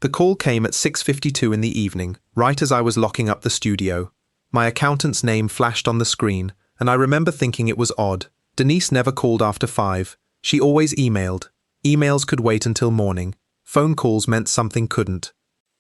The call came at 6:52 in the evening, right as I was locking up the studio. My accountant's name flashed on the screen, and I remember thinking it was odd. Denise never called after 5. She always emailed. Emails could wait until morning. Phone calls meant something couldn't.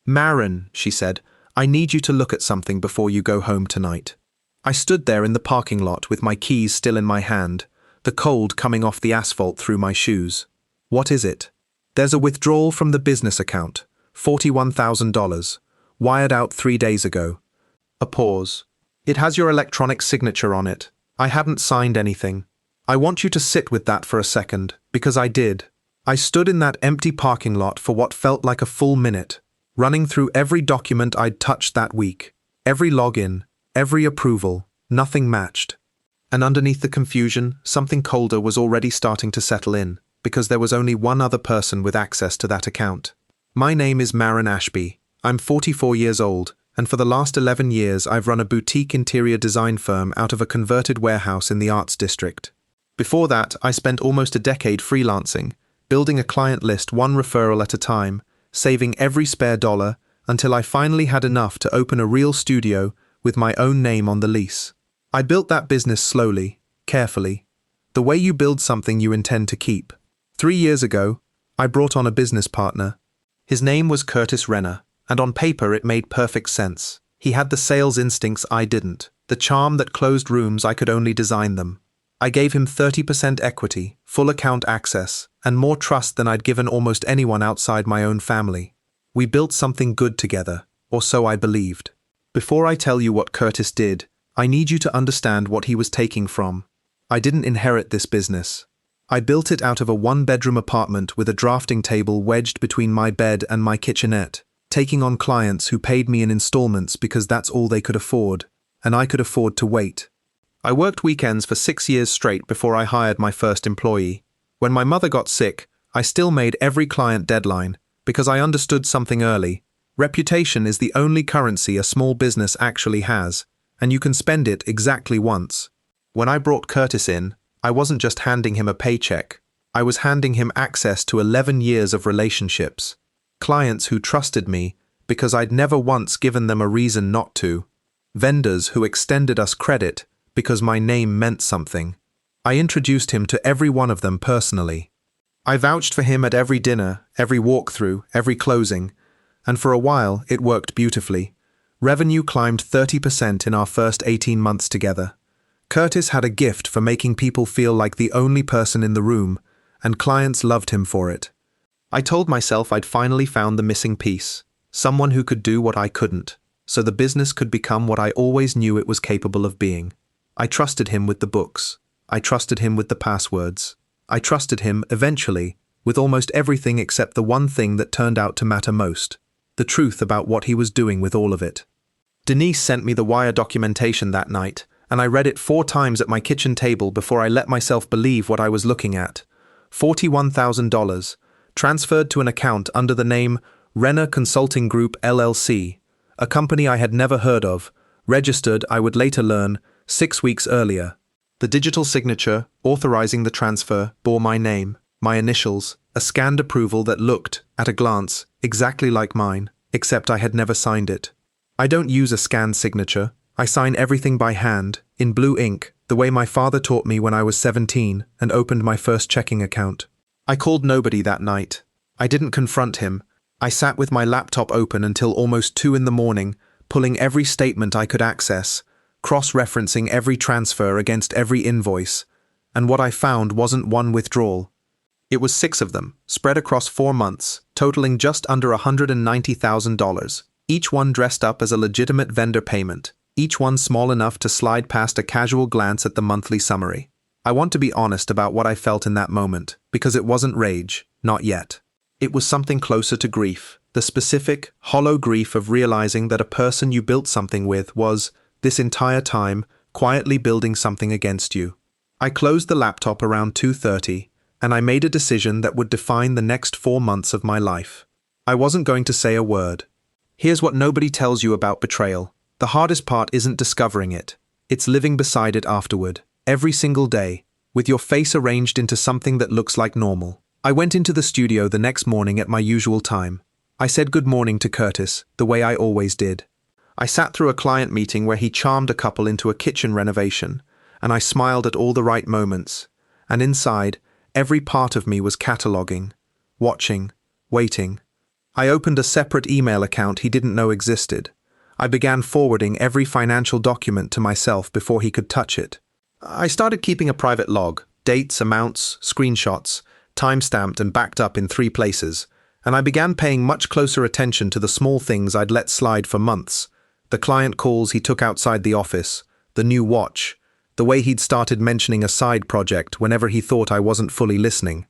"Maren," she said, "I need you to look at something before you go home tonight." I stood there in the parking lot with my keys still in my hand, the cold coming off the asphalt through my shoes. "What is it?" "There's a withdrawal from the business account, $41,000, wired out 3 days ago." A pause. "It has your electronic signature on it. I hadn't signed anything. I want you to sit with that for a second, because I did." I stood in that empty parking lot for what felt like a full minute, running through every document I'd touched that week, every login, every approval. Nothing matched. And underneath the confusion, something colder was already starting to settle in, because there was only one other person with access to that account. My name is Maren Ashby. I'm 44 years old, and for the last 11 years I've run a boutique interior design firm out of a converted warehouse in the Arts District. Before that, I spent almost a decade freelancing, building a client list one referral at a time, saving every spare dollar, until I finally had enough to open a real studio with my own name on the lease. I built that business slowly, carefully, the way you build something you intend to keep. 3 years ago, I brought on a business partner. His name was Curtis Renner, and on paper it made perfect sense. He had the sales instincts I didn't, the charm that closed rooms I could only design them. I gave him 30% equity, full account access, and more trust than I'd given almost anyone outside my own family. We built something good together, or so I believed. Before I tell you what Curtis did, I need you to understand what he was taking from. I didn't inherit this business. I built it out of a one-bedroom apartment with a drafting table wedged between my bed and my kitchenette, taking on clients who paid me in installments because that's all they could afford, and I could afford to wait. I worked weekends for 6 years straight before I hired my first employee. When my mother got sick, I still made every client deadline, because I understood something early. Reputation is the only currency a small business actually has, and you can spend it exactly once. When I brought Curtis in, I wasn't just handing him a paycheck. I was handing him access to 11 years of relationships. Clients who trusted me because I'd never once given them a reason not to. Vendors who extended us credit because my name meant something. I introduced him to every one of them personally. I vouched for him at every dinner, every walkthrough, every closing, and for a while it worked beautifully. Revenue climbed 30% in our first 18 months together. Curtis had a gift for making people feel like the only person in the room, and clients loved him for it. I told myself I'd finally found the missing piece, someone who could do what I couldn't, so the business could become what I always knew it was capable of being. I trusted him with the books. I trusted him with the passwords. I trusted him, eventually, with almost everything except the one thing that turned out to matter most, the truth about what he was doing with all of it. Denise sent me the wire documentation that night, and I read it 4 times at my kitchen table before I let myself believe what I was looking at. $41,000, transferred to an account under the name Renner Consulting Group LLC, a company I had never heard of, registered, I would later learn, 6 weeks earlier. The digital signature, authorizing the transfer, bore my name, my initials, a scanned approval that looked, at a glance, exactly like mine, except I had never signed it. I don't use a scanned signature. I sign everything by hand, in blue ink, the way my father taught me when I was 17 and opened my first checking account. I called nobody that night. I didn't confront him. I sat with my laptop open until almost 2 in the morning, pulling every statement I could access, cross-referencing every transfer against every invoice, and what I found wasn't one withdrawal. It was 6 of them, spread across 4 months, totaling just under $190,000, each one dressed up as a legitimate vendor payment, each one small enough to slide past a casual glance at the monthly summary. I want to be honest about what I felt in that moment, because it wasn't rage, not yet. It was something closer to grief, the specific, hollow grief of realizing that a person you built something with was, this entire time, quietly building something against you. I closed the laptop around 2:30, and I made a decision that would define the next 4 months of my life. I wasn't going to say a word. Here's what nobody tells you about betrayal. The hardest part isn't discovering it. It's living beside it afterward, every single day, with your face arranged into something that looks like normal. I went into the studio the next morning at my usual time. I said good morning to Curtis, the way I always did. I sat through a client meeting where he charmed a couple into a kitchen renovation, and I smiled at all the right moments. And inside, every part of me was cataloguing, watching, waiting. I opened a separate email account he didn't know existed. I began forwarding every financial document to myself before he could touch it. I started keeping a private log, dates, amounts, screenshots, time-stamped and backed up in 3 places, and I began paying much closer attention to the small things I'd let slide for months. The client calls he took outside the office, the new watch, the way he'd started mentioning a side project whenever he thought I wasn't fully listening.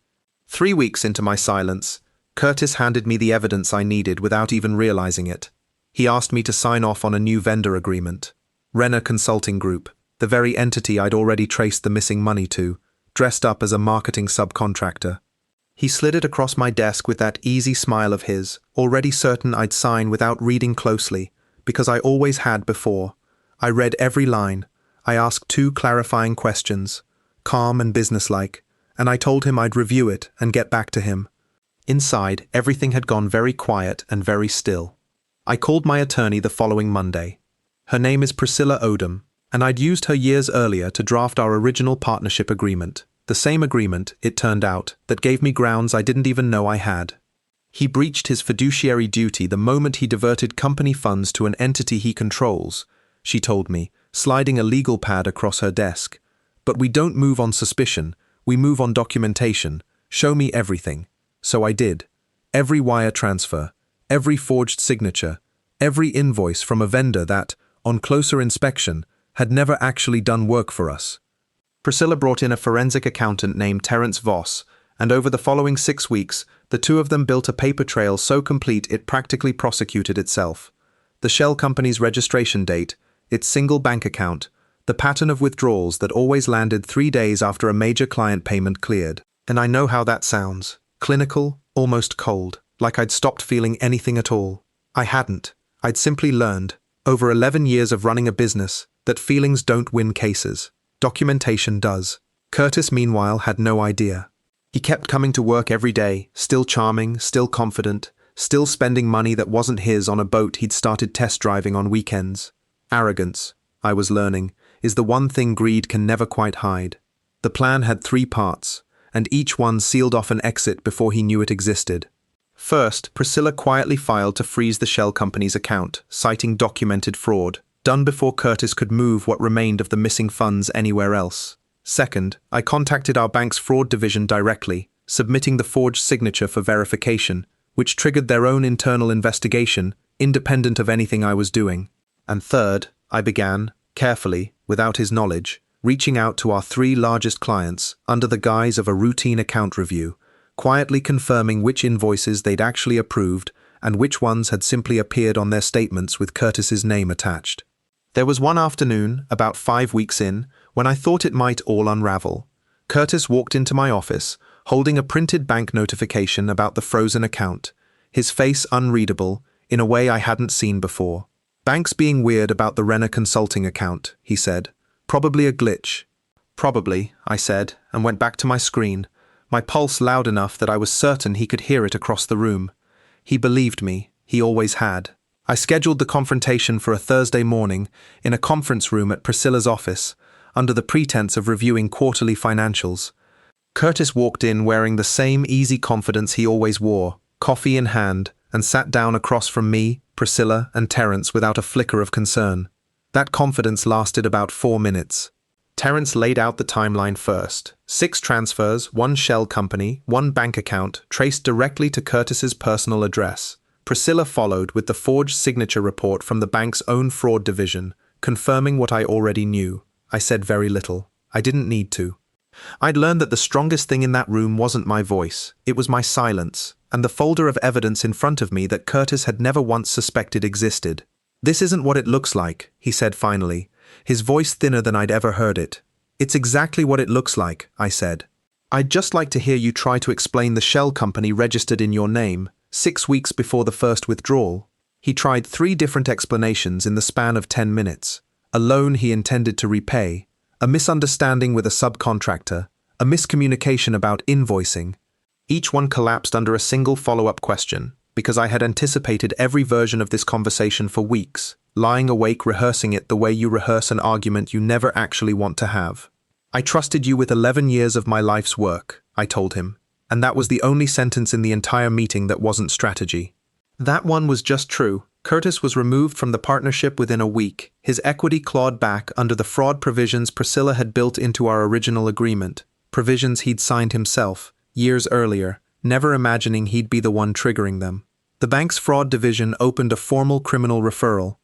3 weeks into my silence, Curtis handed me the evidence I needed without even realizing it. He asked me to sign off on a new vendor agreement. Renner Consulting Group, the very entity I'd already traced the missing money to, dressed up as a marketing subcontractor. He slid it across my desk with that easy smile of his, already certain I'd sign without reading closely, because I always had before. I read every line. I asked 2 clarifying questions, calm and businesslike, and I told him I'd review it and get back to him. Inside, everything had gone very quiet and very still. I called my attorney the following Monday. Her name is Priscilla Odom, and I'd used her years earlier to draft our original partnership agreement, the same agreement, it turned out, that gave me grounds I didn't even know I had. He breached his fiduciary duty the moment he diverted company funds to an entity he controls, she told me, sliding a legal pad across her desk. But we don't move on suspicion, we move on documentation. Show me everything. So I did. Every wire transfer, every forged signature, every invoice from a vendor that, on closer inspection, had never actually done work for us. Priscilla brought in a forensic accountant named Terence Voss, and over the following 6 weeks, the 2 of them built a paper trail so complete it practically prosecuted itself. The shell company's registration date, its single bank account, the pattern of withdrawals that always landed 3 days after a major client payment cleared. And I know how that sounds. Clinical, almost cold, like I'd stopped feeling anything at all. I hadn't. I'd simply learned, over 11 years of running a business, that feelings don't win cases. Documentation does. Curtis, meanwhile, had no idea. He kept coming to work every day, still charming, still confident, still spending money that wasn't his on a boat he'd started test driving on weekends. Arrogance, I was learning, is the one thing greed can never quite hide. The plan had 3 parts, and each one sealed off an exit before he knew it existed. First, Priscilla quietly filed to freeze the shell company's account, citing documented fraud, done before Curtis could move what remained of the missing funds anywhere else. Second, I contacted our bank's fraud division directly, submitting the forged signature for verification, which triggered their own internal investigation, independent of anything I was doing. And third, I began, carefully, without his knowledge, reaching out to our 3 largest clients under the guise of a routine account review, quietly confirming which invoices they'd actually approved and which ones had simply appeared on their statements with Curtis's name attached. There was one afternoon, about 5 weeks in, when I thought it might all unravel. Curtis walked into my office, holding a printed bank notification about the frozen account, his face unreadable, in a way I hadn't seen before. Bank's being weird about the Renner Consulting account, he said. Probably a glitch. Probably, I said, and went back to my screen, my pulse loud enough that I was certain he could hear it across the room. He believed me, he always had. I scheduled the confrontation for a Thursday morning in a conference room at Priscilla's office, under the pretense of reviewing quarterly financials. Curtis walked in wearing the same easy confidence he always wore, coffee in hand, and sat down across from me, Priscilla, and Terence without a flicker of concern. That confidence lasted about 4 minutes. Terence laid out the timeline first. 6 transfers, 1 shell company, 1 bank account, traced directly to Curtis's personal address. Priscilla followed with the forged signature report from the bank's own fraud division, confirming what I already knew. I said very little. I didn't need to. I'd learned that the strongest thing in that room wasn't my voice, it was my silence, and the folder of evidence in front of me that Curtis had never once suspected existed. "This isn't what it looks like," he said finally, his voice thinner than I'd ever heard it. "It's exactly what it looks like," I said. "I'd just like to hear you try to explain the shell company registered in your name, 6 weeks before the first withdrawal." He tried 3 different explanations in the span of 10 minutes. A loan he intended to repay, a misunderstanding with a subcontractor, a miscommunication about invoicing. Each one collapsed under a single follow-up question. because I had anticipated every version of this conversation for weeks, lying awake rehearsing it the way you rehearse an argument you never actually want to have. I trusted you with 11 years of my life's work, I told him, and that was the only sentence in the entire meeting that wasn't strategy. That one was just true. Curtis was removed from the partnership within a week, his equity clawed back under the fraud provisions Priscilla had built into our original agreement, provisions he'd signed himself, years earlier, never imagining he'd be the one triggering them. The bank's fraud division opened a formal criminal referral.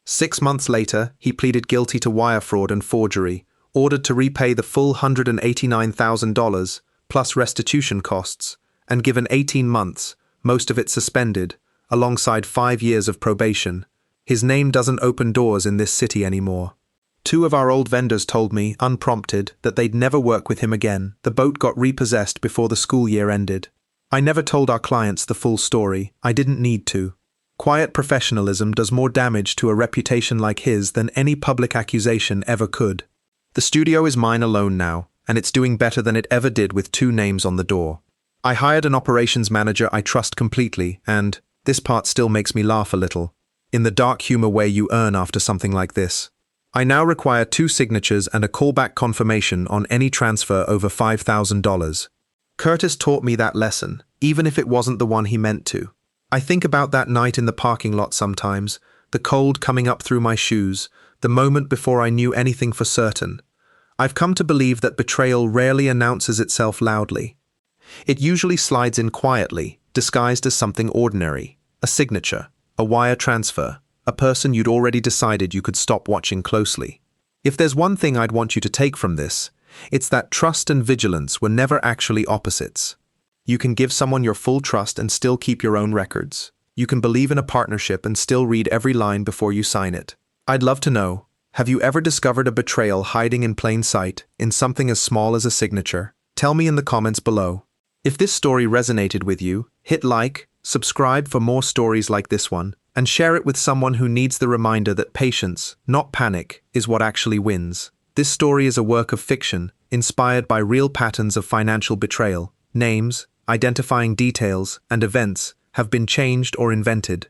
6 months later, he pleaded guilty to wire fraud and forgery, ordered to repay the full $189,000, plus restitution costs, and given 18 months, most of it suspended, alongside 5 years of probation. His name doesn't open doors in this city anymore. 2 of our old vendors told me, unprompted, that they'd never work with him again. The boat got repossessed before the school year ended. I never told our clients the full story. I didn't need to. Quiet professionalism does more damage to a reputation like his than any public accusation ever could. The studio is mine alone now, and it's doing better than it ever did with 2 names on the door. I hired an operations manager I trust completely, and this part still makes me laugh a little, in the dark humor way you earn after something like this. I now require 2 signatures and a callback confirmation on any transfer over $5,000. Curtis taught me that lesson, even if it wasn't the one he meant to. I think about that night in the parking lot sometimes, the cold coming up through my shoes, the moment before I knew anything for certain. I've come to believe that betrayal rarely announces itself loudly. It usually slides in quietly, disguised as something ordinary, a signature, a wire transfer, a person you'd already decided you could stop watching closely. If there's one thing I'd want you to take from this, it's that trust and vigilance were never actually opposites. You can give someone your full trust and still keep your own records. You can believe in a partnership and still read every line before you sign it. I'd love to know, have you ever discovered a betrayal hiding in plain sight, in something as small as a signature? Tell me in the comments below. If this story resonated with you, hit like, subscribe for more stories like this one, and share it with someone who needs the reminder that patience, not panic, is what actually wins. This story is a work of fiction, inspired by real patterns of financial betrayal. Names, identifying details, and events have been changed or invented.